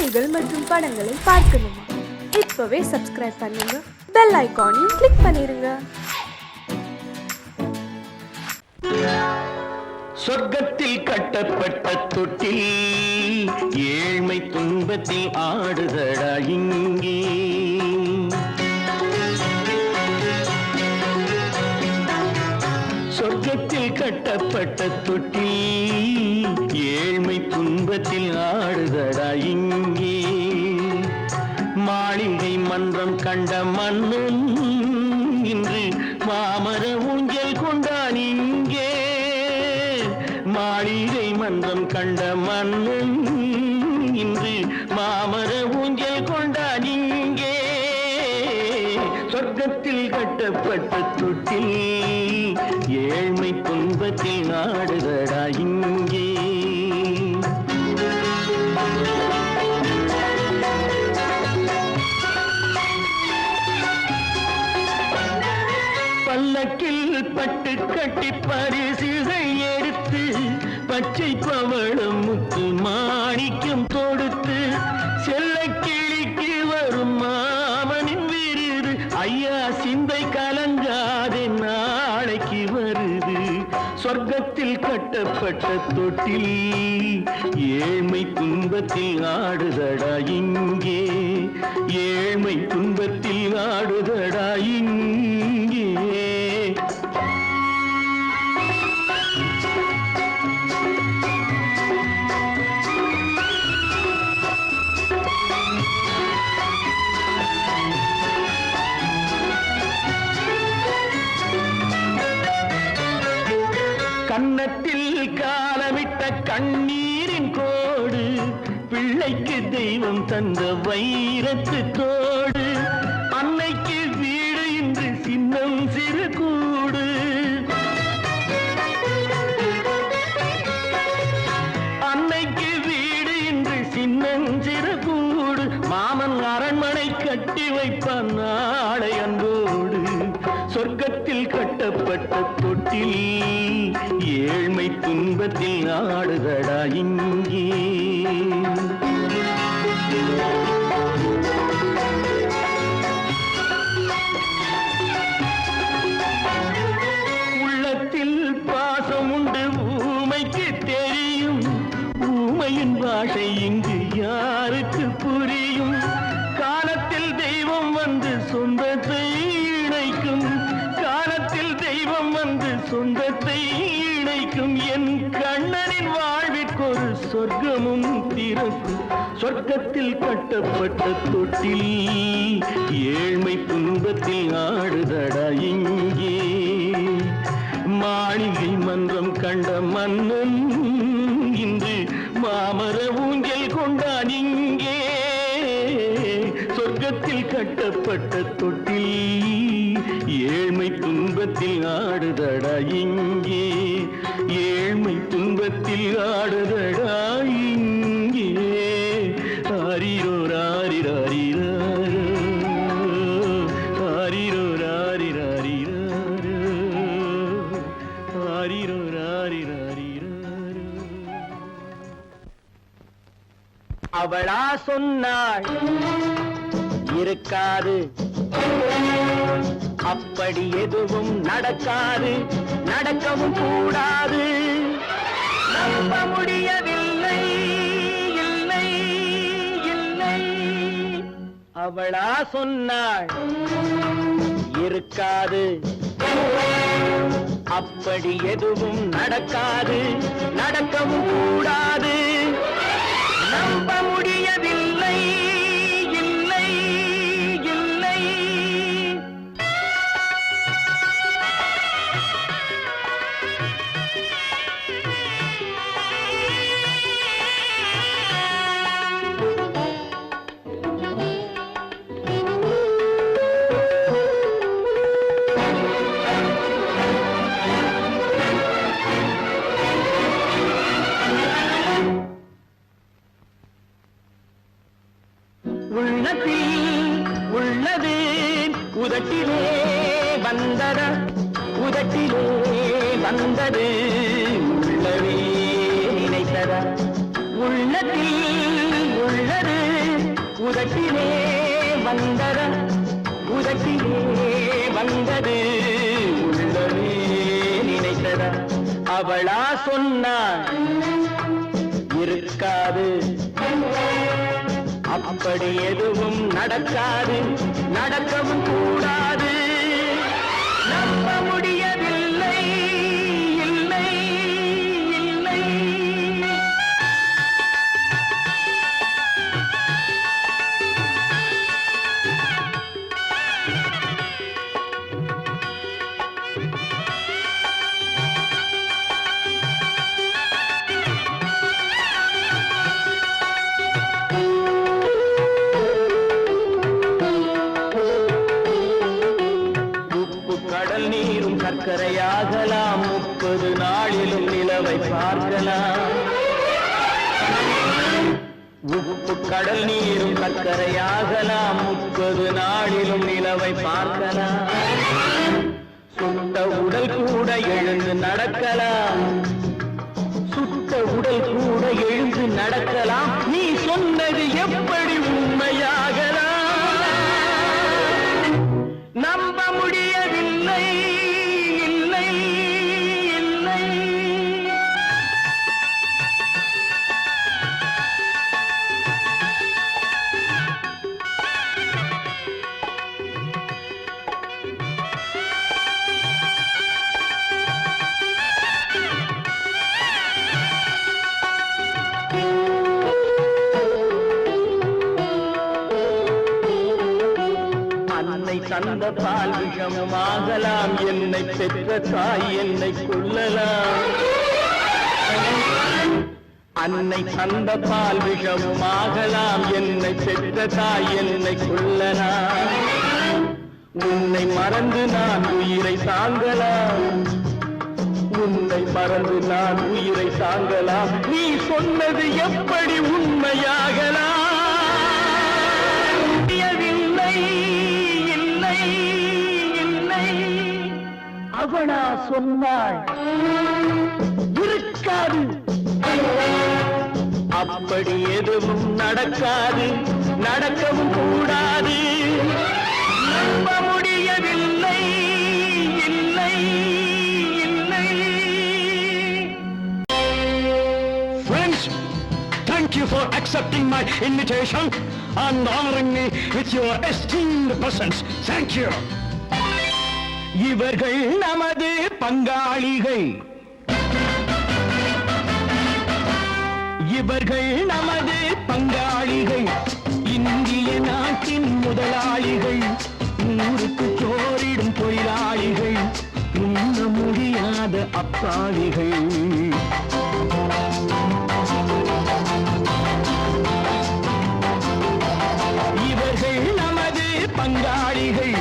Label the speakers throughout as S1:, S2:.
S1: செய்திகள் மற்றும் படங்களை பார்க்கணுமா? இப்பவே சப்ஸ்கிரைப் பண்ணுங்க, பெல் ஐகானையும் கிளிக் பண்ணிருங்க.
S2: சொர்க்கத்தில் கட்டப்பட்ட தொட்டில் ஏழ்மை துன்பத்தில் ஆடுதடா இங்கே. சொர்க்கத்தில் கட்டப்பட்ட தொட்டில் ஏழ்மை துன்பத்தில் ஆடுதடா இங்கே. மாளிகை மன்றம் கண்ட மன்னன் இன்று மாமர ஊஞ்சல் கொண்டான் இங்கே. மாளிகை மன்றம் கண்ட மன்னன் இன்று மாமர ஊஞ்சல் கொண்டான் இங்கே. சொர்க்கத்தில் கட்டப்பட்ட தொட்டில் ஏழ்மை துன்பத்தில் நாடுதடா இங்கே. பல்லக்கில் பட்டு கட்டி பரிசுகள் எடுத்து பச்சை பவளம் முத்து மாணிக்கம் தொடுத்து செல்ல கிளிக்கு வரும் மாமனின் விருது. ஐயா சிந்தை கலங்காதே நாளைக்கு வருது. சொர்க்கத்தில் கட்டப்பட்ட தொட்டில் ஏழ்மை துன்பத்தில் ஆடுதடா இங்கே. ஏழ்மை துன்பத்தில் ஆடுதடா இங்கே. கன்னத்தில் காலமிட்ட கண்ணீரின் கோடு, பிள்ளைக்கு தெய்வம் தந்த வைரத்து தோடு. அன்னைக்கு வீடு இன்று சின்னம் சிறு கூடு. அன்னைக்கு வீடு இன்று சின்னம் சிறு கூடு. மாமன் அரண்மனை கட்டி வைப்பான் நாளை அன்போடு. சொர்க்கத்தில் கட்டப்பட்ட தொட்டில் ஏழ்மை துன்பத்தில் ஆடுதடா இங்கே. உள்ளத்தில் பாசம் உண்டு ஊமைக்கு தெரியும். ஊமையின் பாஷை இங்கு யாருக்கு புரியும்? காலத்தில் தெய்வம் வந்து சொந்தத்தை இணைக்கும். காலத்தில் தெய்வம் வந்து சொந்தத்தை இணைக்கும். என் கண்ணனின் வாழ்விற்கொரு சொர்க்கமும் திறக்கும். சொர்க்கத்தில் கட்டப்பட்ட தொட்டில் ஏழ்மை துன்பத்தில் ஆடுதடா இங்கே. மாளிகை மன்றம் கண்ட மன்னன் இன்று மாமர ஊஞ்சல் கொண்டான் இங்கே. சொர்க்கத்தில் கட்டப்பட்ட தொட்டில் ஏழ்மை துன்பத்தில் ஆடுதடா இங்கே. ஏழ்மை துன்பத்தில் ஆடுதடா இங்கே. ஆரிரோ ராரிராரிராரோ, ஆரிரோ ராரிராரிராரோ, ஆரிரோ ராரிராரிராரோ. அவளா சொன்னாள் இருக்காது, அப்படி எதுவும் நடக்காது, நடக்கவும் கூடாது. நம்ப முடியவில்லை, இல்லை இல்லை. அவளா சொன்னாள் இருக்காது, அப்படி எதுவும் நடக்காது, நடக்கவும் கூடாது. நம்ப முடியவில்லை, இல்லை இல்லை. உள்ளது உதட்டிலே வந்தத, உதட்டிலே வந்தது உள்ளவே நினைத்தத. உள்ளத்தில் உள்ளது உதட்டிலே வந்தத உதட்டிலே வந்தது உள்ளமே நினைத்தத அவளா சொன்னாள் இருக்காது அப்படி எதுவும் நடக்காது நடக்கவும் கூடாது நம்ப முடியவில்லை இல்லை இல்லை சர்க்கரையாகலாம் 30 நாளிலும் நிலவை பார்க்கலாம் உப்பு கடல் நீரும் சர்க்கரையாகலாம் 30 நாளிலும் நிலவை பார்க்கலாம் சுட்ட உடல் கூட எழுந்து நடக்கலாம் சுட்ட உடல் கூட எழுந்து நடக்கலாம் நீ சொன்னது எப்படி உண்மையாகலாம் நம்ப முடியவில்லை தந்த பால் விஷமாகலாம் என்னை பெற்ற தாய் என்னை கொள்ளலாம் அன்னை தந்த பால் விஷமாகலாம் என்னை பெற்ற தாய் என்னை கொள்ளலாம் உன்னை மறந்து நான் உயிரை தாங்கலாம் உன்னை மறந்து நான் உயிரை தாங்கலாம் நீ சொன்னது எப்படி உண்மையாகலாம் அவனா சொன்னாள் இருக்காது அப்படி எதுவும் நடக்காது நடக்கவும் கூடாது நம்ப முடியவில்லை இல்லை இல்லை
S3: Friends, thank you for accepting my invitation and honoring me with your esteemed presence. Thank you.
S2: இவர்கள் நமது பங்காளிகள் இவர்கள் நமது பங்காளிகள் இந்திய நாட்டின் முதலாளிகள் ஊருக்கு சோறிடும் தொழிலாளிகள் உண்ண முடியாத அப்பாவிகள் இவர்கள் நமது பங்காளிகள்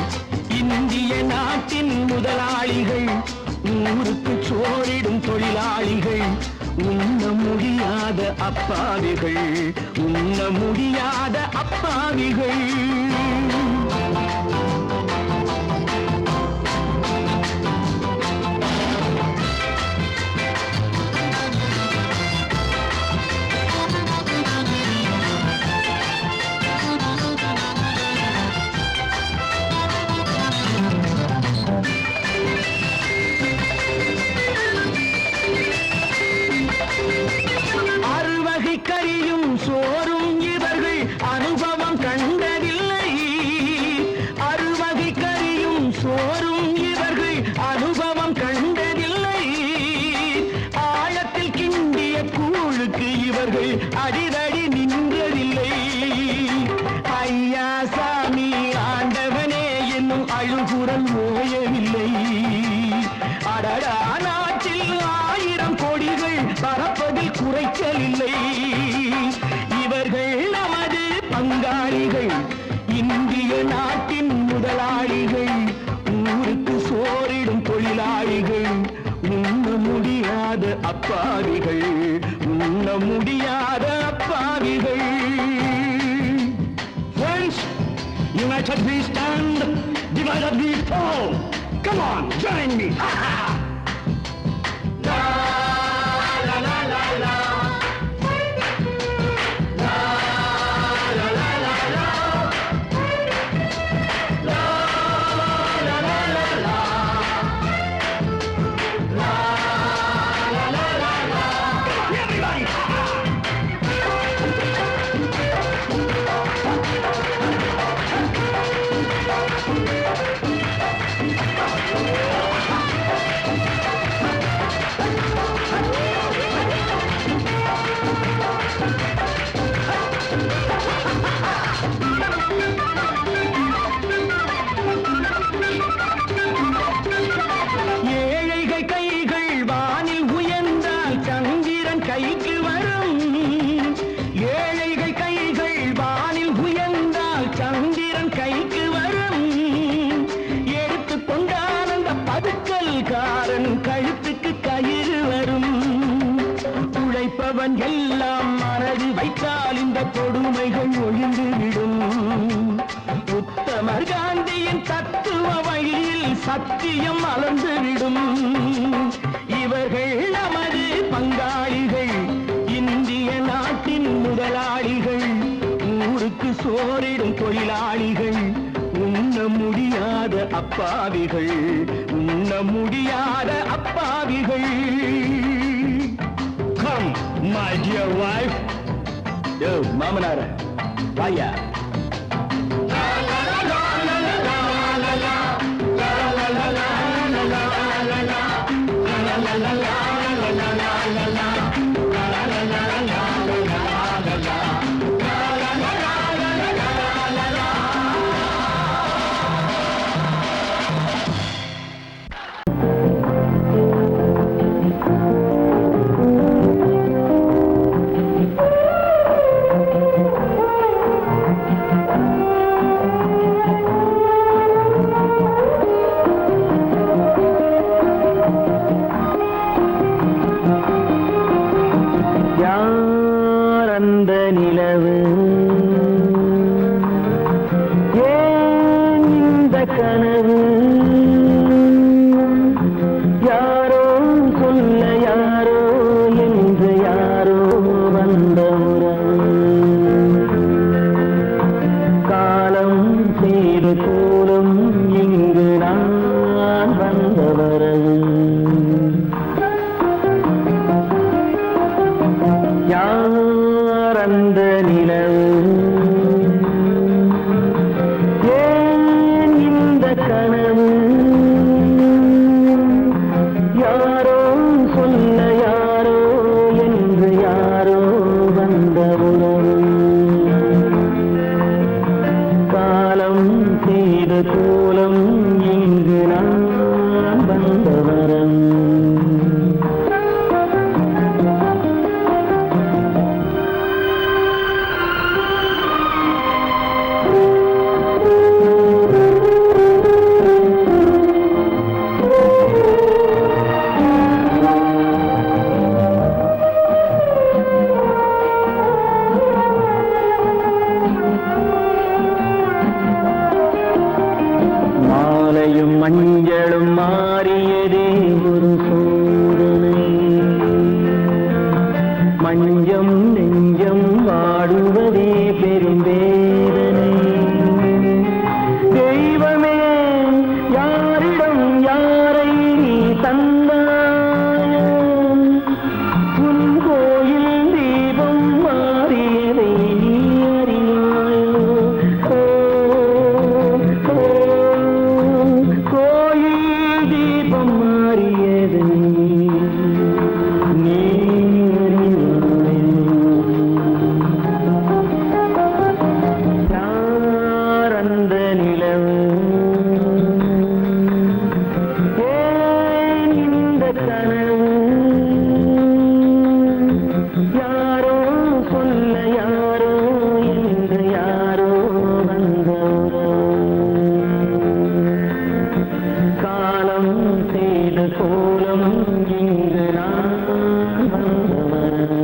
S2: இந்திய நாட்டின் முதலாளிகள் ஊருக்கு சோறிடும் தொழிலாளிகள் உண்ண முடியாத அப்பாவிகள் உண்ண முடியாத அப்பாவிகள் கறியும் சோறும் இவர்கள் அனுபவம் கண்டதில்லை அறுவகை கறியும் சோறும் இவர்கள் அனுபவம் கண்டதில்லை ஆழத்தில் கிண்டிய கூழுக்கு இவர்கள் அடிதடி நின்றதில்லை ஐயா சாமி ஆண்டவனே என்னும் அழுகுரல் ஓயவில்லை அடடா நாட்டில் 1000 கோடிகள் பறப்பதில் குறைச்சலில்லை இவர்கள் நமது பங்காளிகள் இந்திய நாட்டின் முதலாளிகள் ஊருக்கு சோறிடும் தொழிலாளிகள் உண்ண முடியாத அப்பாவிகள் உண்ண முடியாத அப்பாவிகள்
S3: Friends, united we stand, divided we fall. Come on, join me.
S2: La la la la la. நான் எல்லாம் மனதில் வைத்தால் இந்த கொடுமைகள் ஒழிந்துவிடும். உத்தமர் காந்தியின் தத்துவ வழியில் சத்தியம் மலர்ந்துவிடும். இவர்கள் நமது பங்காளிகள், இந்திய நாட்டின் முதலாளிகள், ஊருக்கு சோறிடும் தொழிலாளிகள், உண்ண முடியாத அப்பாவிகள், உண்ண முடியாத அப்பாவிகள்.
S3: Come, my dear wife.
S2: யோ மாமனார வாயா. மஞ்சளும் மாறியதே ஒரு சோதனை. மஞ்சம் நெஞ்சம் வாடுவதே பெரும் வேதனை. தெய்வமே யாரிடம் யாரை நீ தந்தாயோ, உன் கோயில் தீபம் மாறியதை நீ அறியாயோ. கோயில் தீபம் மாறியதை நீ அறியாயோ. யார் அந்த நிலவு, ஏன் இந்த கனவு, யாரோ சொல்ல யாரோ என்று யாரோ வந்தவரோ. காலம் செய்த கோலம் இங்கு நான் வந்தவரோ.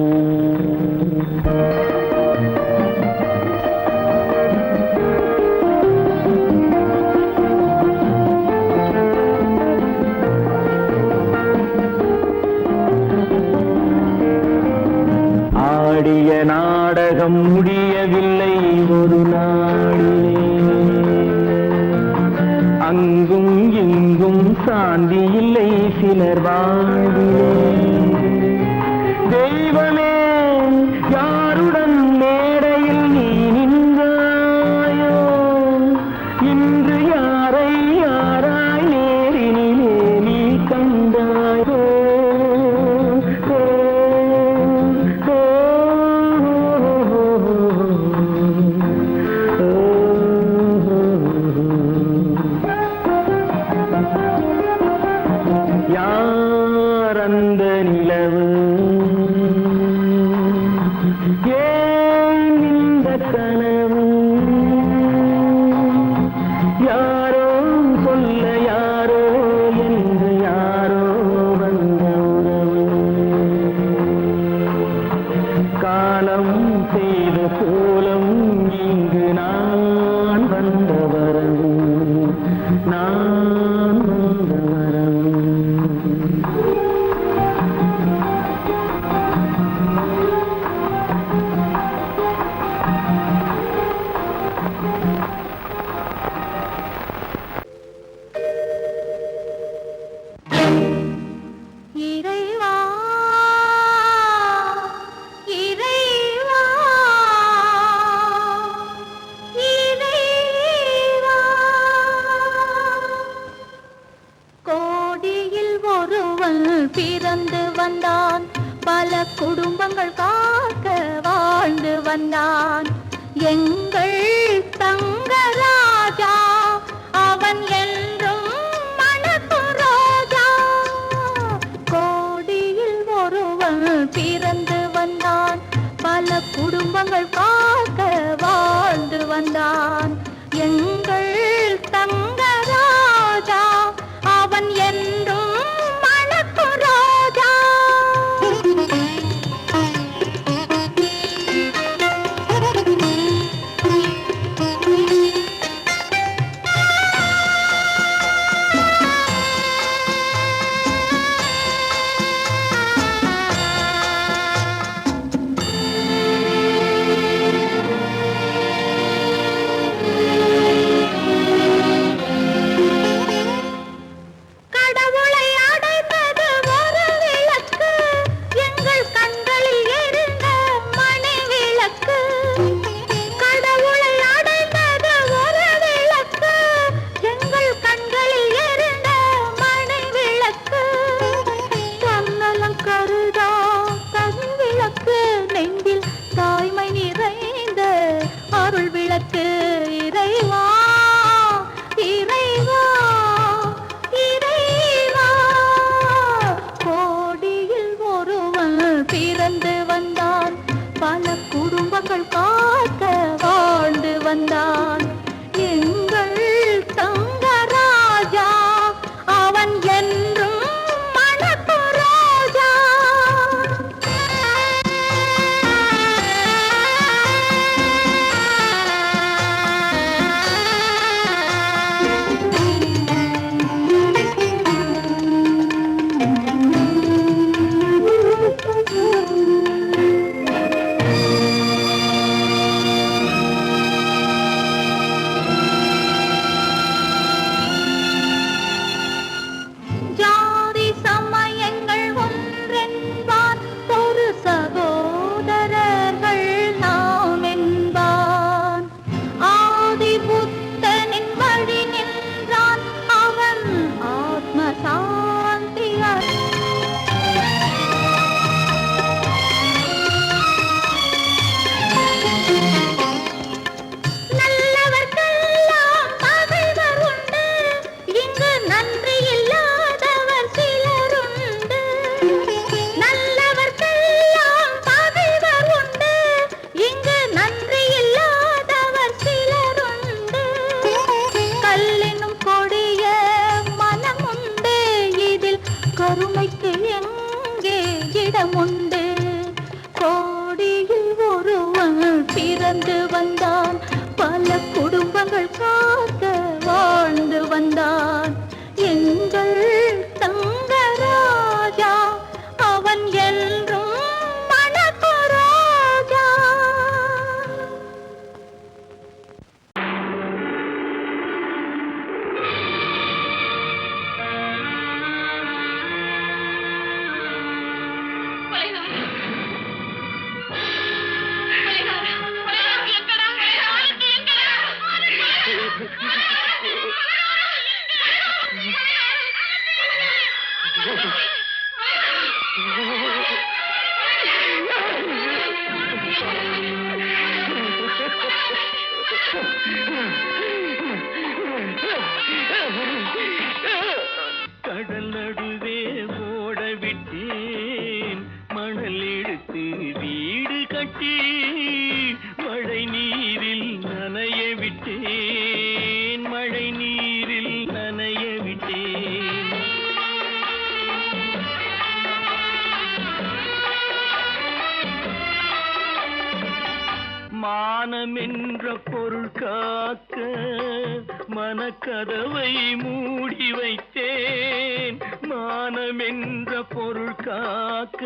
S2: ஆடிய நாடகம் முடியவில்லை ஒரு நாளிலே. அங்கும் இங்கும் சாந்தி இல்லை சிலர் வாழ்விலே. தெய்வமே யாருடன் மேடையில் நீ நின்றாயோ, இன்று யாரை யாராய் நேரினிலே நீ கண்டாயோ. யார்
S4: பிறந்து வந்தான். பல குடும்பங்கள் காக்க வாழ்ந்து வந்தான். எங்கள் தங்கராஜா அவன் என்றும் மணக்கும் ரோஜா. கோடியில் ஒருவன் பிறந்து வந்தான். பல குடும்பங்கள் காக்க வாழ்ந்து வந்தான். எங்கள் தங்கராஜா அவன் என்றும் மணக்கும் ரோஜா. கடவுளை அடைந்தது ஒரு விளக்கு, எங்கள் கண்களில் எரிந்த மணி விளக்கு. கடவுளை அடைந்தது ஒரு விளக்கு, எங்கள் கண்களில் எரிந்த மணி விளக்கு. தன்னலம் கருதா தனி விளக்கு, நெஞ்சில் தாய்மை நிறைந்த அருள் விளக்கு. இறைவா இறைவா இறைவா. கோடியில் ஒருவன் பிறந்து வந்தான். பல குடும்பங்கள் காக்க வாழ்ந்து வந்தான். எங்கள் தங்கராஜா அவன் என்றும் மணக்கும் ரோஜா. ஜாதி சமயங்கள் ஒன்றென்பான், ஒரு சகோதரர்கள் நாம் என்பான். ஆதி புத்தனின் வழி நின்றான், அவன் ஆத்ம சாந்தி நல்லவர்க்கெல்லாம் பகைவர் உண்டு, இங்கு நன்றி இல்லாதவர் சிலருண்டு. நல்லவர்க்கெல்லாம் பகைவர் உண்டு, இங்கு நன்றி இல்லாதவர் சிலருண்டு. கல்லினும் கொடிய மனமுண்டு, இதில் கருணைக்கு எங்கே இடமுண்டு. கோடியில் ஒருவன் பிறந்து வந்தான். பல குடும்பங்கள் காக்க வாழ்ந்து வந்தான். எங்கள் தங்கராஜா அவன் என்றும் மணக்கும் ரோஜா.
S2: கடல் நடுவே ஓட விட்டேன், மணல் எடுத்து வீடு கட்டி மழை நீரில் நனைய விட்டேன், மழை நீரில் நனைய விட்டேன். மானம் என்ற பொருள் காக்க மனக்கதவை மூடி வைத்தேன். மானம் என்ற பொருள் காக்க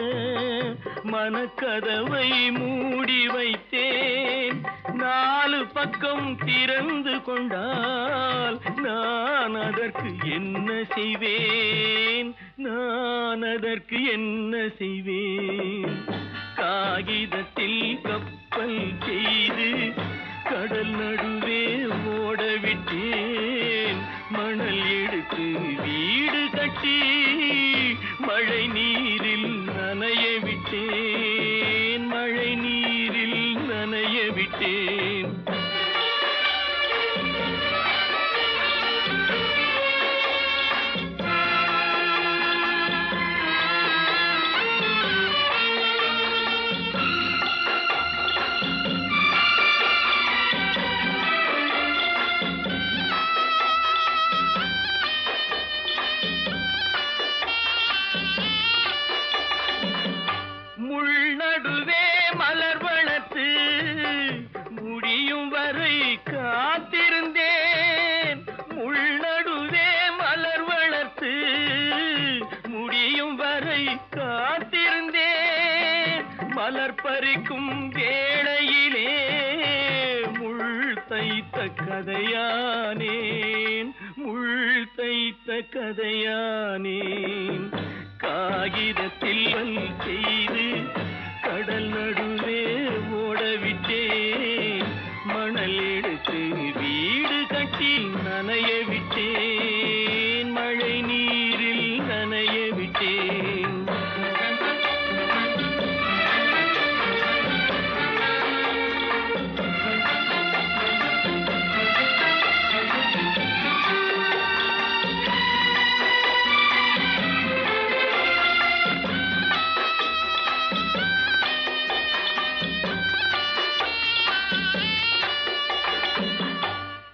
S2: மனக்கதவை மூடி வைத்தேன். நாலு பக்கம் திறந்து கொண்டால் நான் அதற்கு என்ன செய்வேன், நான் அதற்கு என்ன செய்வேன். காகிதத்தில் கப்பல் செய்து கடல் நடுவே ஓட விட்டேன், மணல் எடுத்து வீடு கட்டி மழை நீ பறிக்கும் வேளையிலே முள் தைத்த கதையானேன், முள் தைத்த கதையானேன். காகிதத்தில் செய்து கடல் நடுவே ஓடவிட்டேன், மணல் எடுத்து வீடு கட்டி நனைய விட்டேன், மழை நீரில் நனைய விட்டேன்.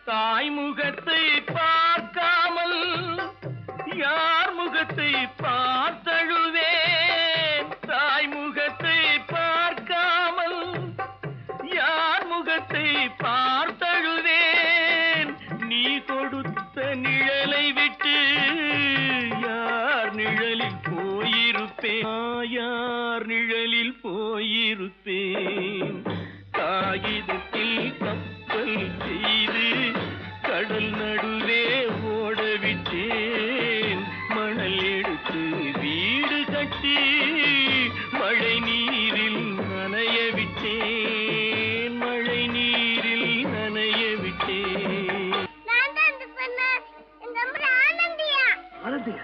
S2: தாய்முகத்தை பார்க்காமல் யார் முகத்தை பார்த்தழுவேன், தாய்முகத்தை பார்க்காமல் யார் முகத்தை பார்த்தழுவேன். நீ கொடுத்த நிழலை விட்டு யார் நிழலில் போயிருப்பேன், யார் நிழலில் போயிருப்பேன். காகிதத்தில் கப்பல் செய்து கடல் நடுவே ஓடவிட்டேன், மணல் எடுத்து வீடு கட்டி மழை நீரில் நனைய விட்டேன், மழை நீரில் நனைய விட்டேன்.
S3: ஆனந்தியா,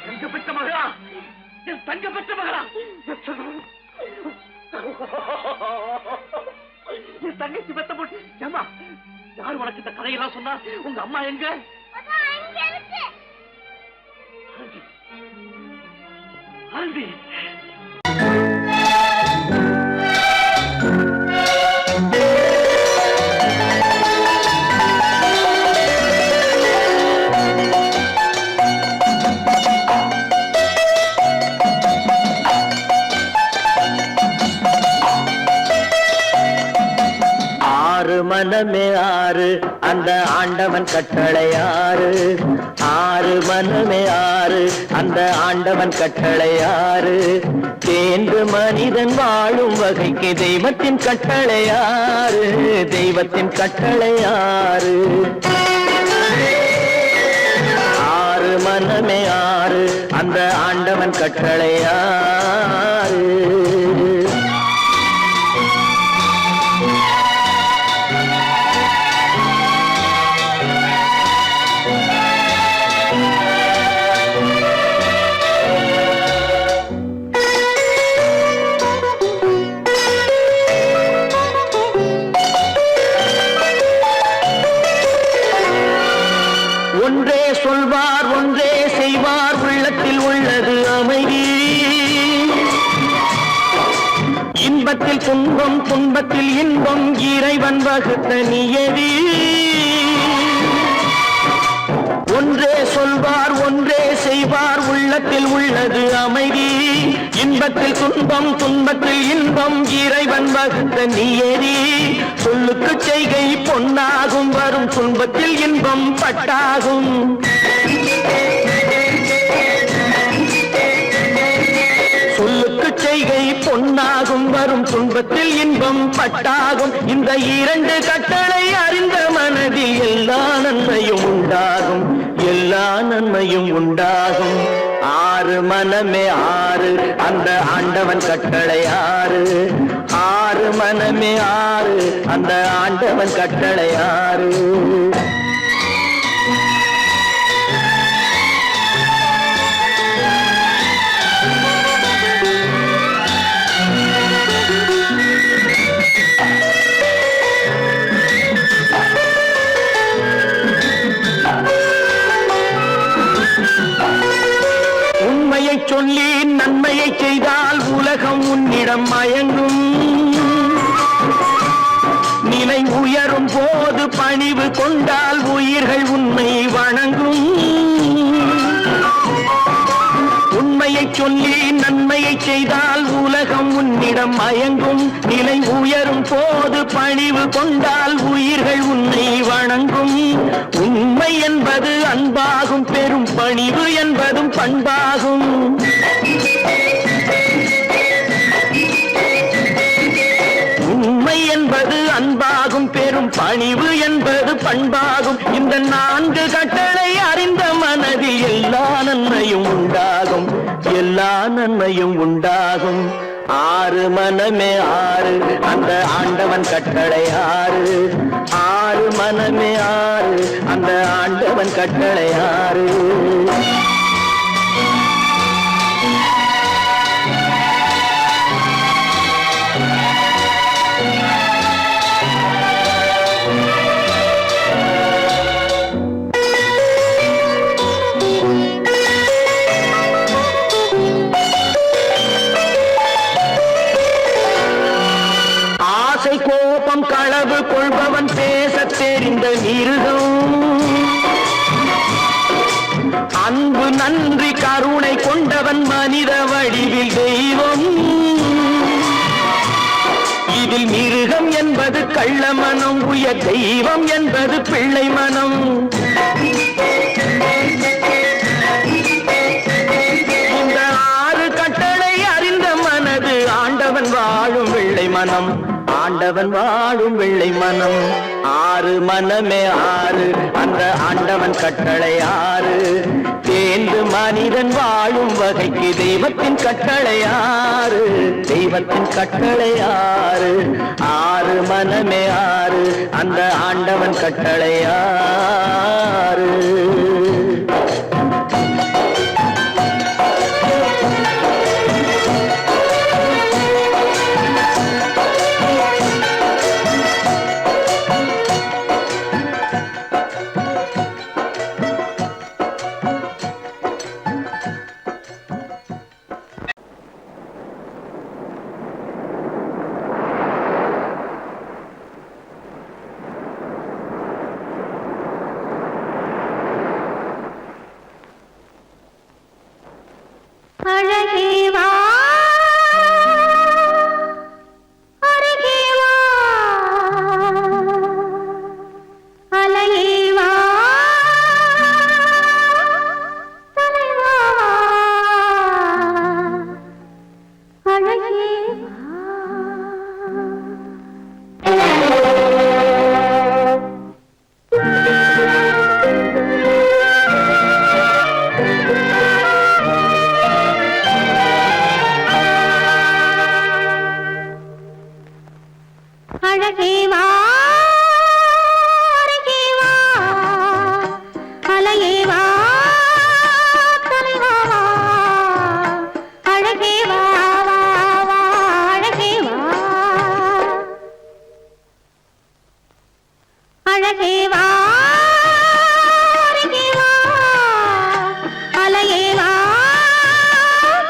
S3: தங்க பெற்ற மகளா, என் தங்க பெற்ற மகளா, என் தங்கச்சி பெத்த போட்டு ஏமா, யார் உனக்கு இந்த கதையெல்லாம் சொன்னா? உங்க அம்மா எங்க? ஆனந்தி,
S2: மனமே ஆறு அந்த ஆண்டவன் கட்டளை ஆறு, ஆறு மனமே ஆறு அந்த ஆண்டவன் கட்டளை ஆறு. தேர்ந்து மனிதன் வாழும் வகைக்கு தெய்வத்தின் கட்டளை ஆறு, தெய்வத்தின் கட்டளை ஆறு. ஆறு மனமே ஆறு அந்த ஆண்டவன் கட்டளை ஆறு. ஒன்றே சொல்வார் ஒன்றே செய்வார், உள்ளத்தில் உள்ளது அமைதி. இன்பத்தில் துன்பம் துன்பத்தில் இன்பம், இறைவன் வகுத்த நியதி. ஒன்றே சொல்வார் ஒன்றே செய்வார், உள்ளத்தில் உள்ளது அமைதி. இன்பத்தில் துன்பம் துன்பத்தில் இன்பம், இறைவன் வகுத்த நியதி. சொல்லுக்கு செய்கை பொன்னாகும், வரும் துன்பத்தில் இன்பம் பட்டாகும். சொல்லுக்கு செய்கை பொன்னாகும், வரும் துன்பத்தில் இன்பம் பட்டாகும். இந்த இரண்டு கட்டளை அறிந்த மனதில் எல்லா நன்மையும் உண்டாகும், எல்லா நன்மையும் உண்டாகும். ஆறு மனமே ஆறு அந்த ஆண்டவன் கட்டளை ஆறு, ஆறு மனமே ஆறு அந்த ஆண்டவன் கட்டளை ஆறு. உண்மையை சொல்லி நன்மையை செய்தால் உலகம் உன்னிடம் மயங்கும். நிலை உயரும் போது பணிவு கொண்டால் உயிர்கள் உன்னை வணங்கும். உண்மையை சொல்லி நன்மையை செய்தால் உலகம் உன்னிடம் மயங்கும். நிலை உயரும் போது பணிவு கொண்டால் உயிர்கள் உன்னை வணங்கும். உண்மை என்பது அன்பாகும், பெரும் பணிவு என்பதும் பண்பாகும். அன்பாகும் பெரும் பணிவு என்பது பண்பாகும். இந்த 4 கட்டளை அறிந்த மனதில் எல்லா நன்மையும் உண்டாகும், எல்லா நன்மையும் உண்டாகும். 6 மனமே 6 அந்த ஆண்டவன் கட்டளை 6. 6 மனமே 6 அந்த ஆண்டவன் கட்டளை 6. கோபம் களவு கொள்பவன் பேச தெரிந்த மிருகம், அன்பு நன்றி கருணை கொண்டவன் மனித வடிவில் தெய்வம். இதில் மிருகம் என்பது கள்ள மனம், உயர் தெய்வம் என்பது பிள்ளை மனம். இந்த 6 கட்டளை அறிந்த மனது ஆண்டவன் வாழும் வெள்ளை மனம், ஆண்டவன் வாழும் வெள்ளை மனம். 6 மனமே 6 அந்த ஆண்டவன் கட்டளை 6. தேர்ந்து மனிதன் வாழும் வகைக்கு தெய்வத்தின் கட்டளை 6, தெய்வத்தின் கட்டளை 6. 6 மனமே 6 அந்த ஆண்டவன் கட்டளை 6.
S4: அழகே வா அருகே வா அலையே வா தலைவா அழகே வா. அழகே வா அருகே வா அலையே வா தலைவா வா அழகே வா வா வா அழகே வா அழகே வா அருகே வா அலையே வா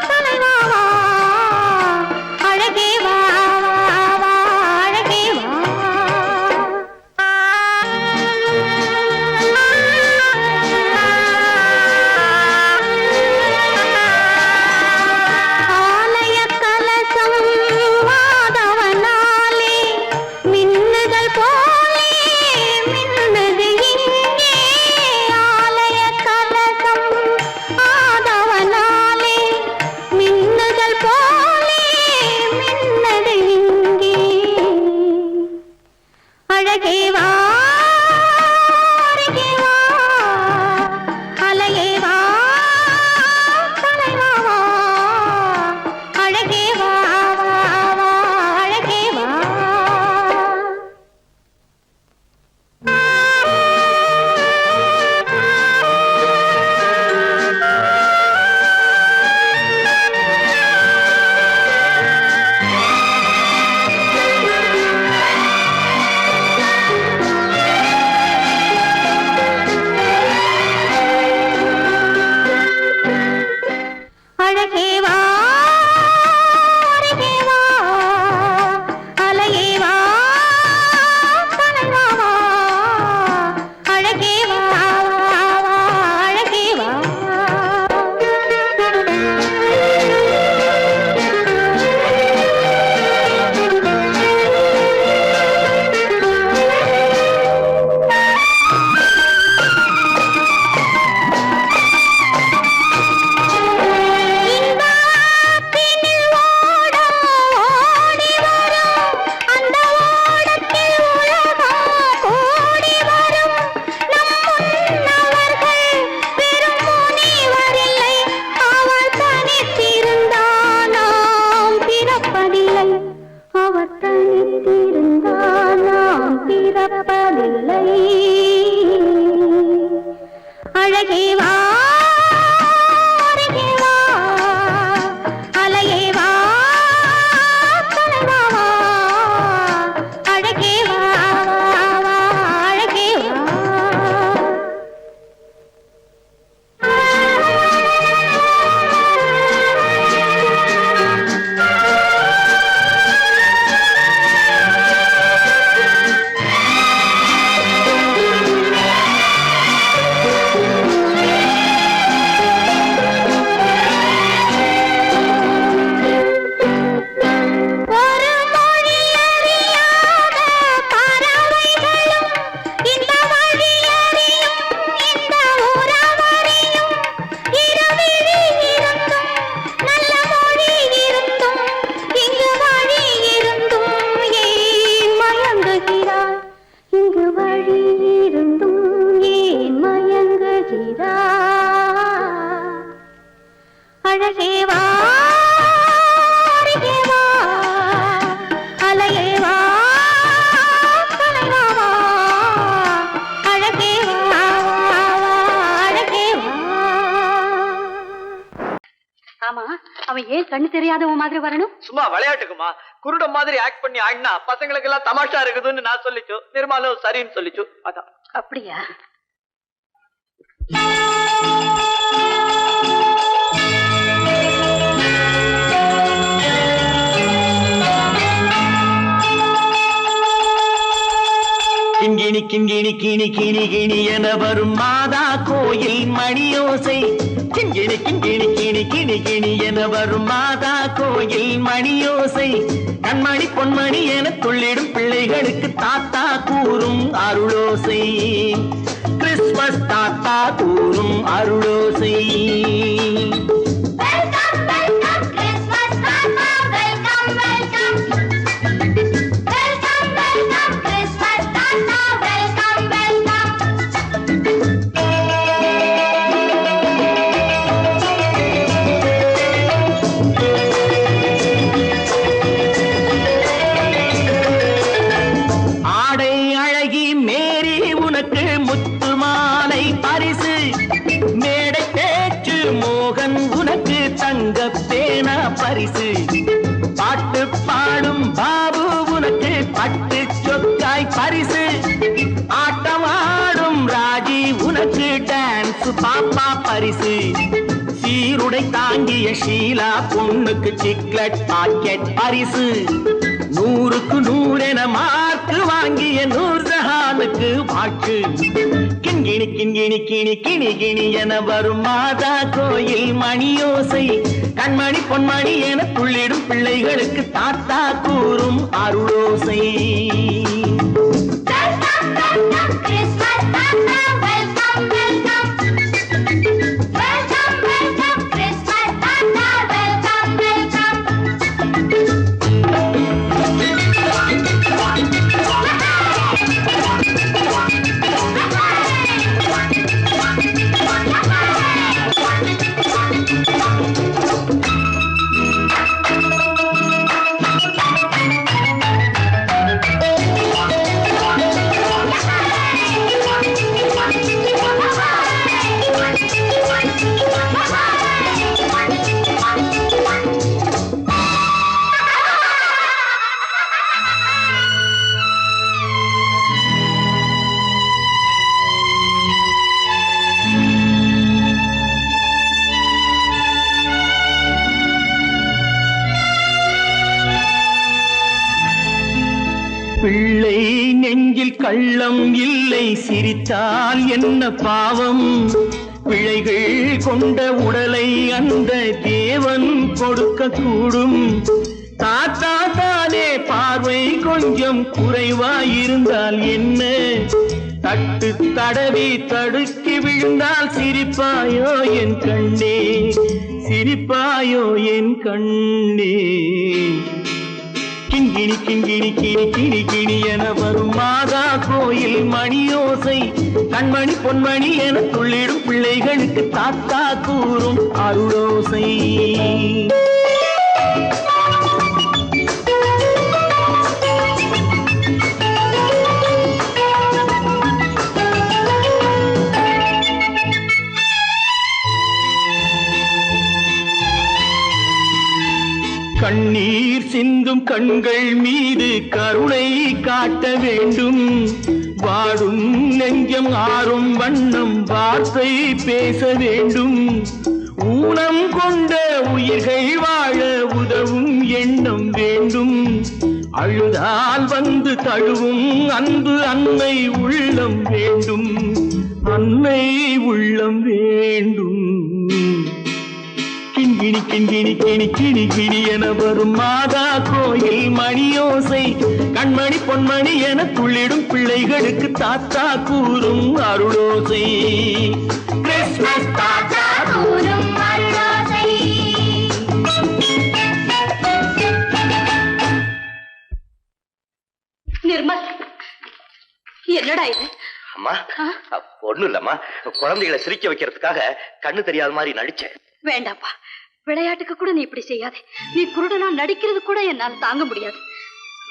S4: தலைவா வா அழகே வா அழகே வா அருகே வா அலையே வா தலைவா வா அழகே வா வா வா அழகே வா. பிறப்பதில்லை. அழகே வா அருகே வா அலையே வா தலைவா வா அழகே வா வா அழகே வா. அழகே வா அருகே வா அலையே வா தலைவா வா அழகே வா அழகே வா. ஆமா, அவன் ஏன் கண்ணு தெரியாதவன் மாதிரி வரணும்?
S5: சும்மா விளையாட்டுக்குமா, குருட மாதிரி ஆக்ட் பண்ணி ஆடினா பசங்களுக்கு எல்லாம் தமாஷா இருக்குதுன்னு நான் சொல்லிச்சு. நிர்மலும் சரின்னு சொல்லிச்சு. அதான்.
S4: அப்படியா?
S2: கிண்கிணி கிண்கிணி கிணி கிணி கிணி என வரும் மாதா கோயில் மணியோசை. கிண்கிணி கிண்கிணி கிணி கிணி கிணி என வரும் மாதா கோயில் மணியோசை. கண்மணி பொன்மணி என துள்ளிடும் பிள்ளைகளுக்கு தாத்தா கூறும் அருளோசை. கிறிஸ்துமஸ் தாத்தா கூறும் அருளோசை. பரிசு பாட்டு பாடும் பாபு உனக்கு பட்டு சொக்காய் பரிசு. ஆட்டமாடும் ராஜி உனக்கு டான்ஸ் பாப்பா பரிசு. சீருடை தாங்கிய ஷீலா பொண்ணுக்கு சிக்லெட் பாக்கெட் பரிசு. 100க்கு 100 என மார்க்கு வாங்கிய நூர்ஜஹானுக்கு வாக்கு. கிண்கிணி கிண்கிணி கிணி கிணி கிணி என வரும் மாதா கோயில் மணியோசை. கண்மணி பொன்மணி என துள்ளிடும் பிள்ளைகளுக்கு தாத்தா கூறும் அருளோசை. பிள்ளை நெஞ்சில் கள்ளம் இல்லை, சிரித்தால் என்ன பாவம். பிழைகள் கொண்ட உடலை அந்த தேவன் கொடுக்க கூடும். தாத்தா தானே பார்வை கொஞ்சம் குறைவாயிருந்தால் என்ன? தட்டு தடவி தடுக்கி விழுந்தால் சிரிப்பாயோ என் கண்ணே, சிரிப்பாயோ என் கண்ணே. கிண்கிணி கிண்கிணி கிணி கிணி கிணி என வரும் மாதா கோயில் மணியோசை. கண்மணி பொன்மணி என துள்ளிடும் பிள்ளைகளுக்கு தாத்தா கூறும் அருளோசை. ஏங்கும் கண்கள் மீது கருணை காட்ட வேண்டும். வாடும் நெஞ்சம் ஆறும் வண்ணம் வார்த்தை பேச வேண்டும். ஊனம் கொண்ட உயிர்கள் வாழ உதவும் எண்ணம் வேண்டும். அழுதால் வந்து தழுவும் அன்பு அன்னை உள்ளம் வேண்டும். அன்னை உள்ளம் வேண்டும். கிண்கிணி கிண்கிணி கிணி கிணி கிணி என வரும் மாதா கோயில் மணியோசை. கண்மணி பொன்மணி என துள்ளிடும் பிள்ளைகளுக்கு தாத்தா கூறும் அருளோசை. கிறிஸ்மஸ் தாத்தா கூறும் அருளோசை.
S4: நிர்மல், என்னடா இது?
S5: அம்மா ஒண்ணும் இல்லம்மா, குழந்தைகளை சிரிக்க வைக்கிறதுக்காக கண்ணு தெரியாத மாதிரி நடிச்சேன்.
S4: வேண்டாப்பா, விளையாட்டுக்கு கூட நீ இப்படி செய்யாதே. நீ குருடனா நடிக்கிறது கூட என்னால தாங்க முடியாது.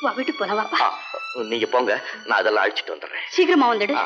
S4: வா, வீட்டுக்கு போல வாப்பா.
S5: நீங்க போங்க, நான் அதெல்லாம் அழிச்சிட்டு வந்துடுறேன்.
S4: சீக்கிரமா வந்துடு.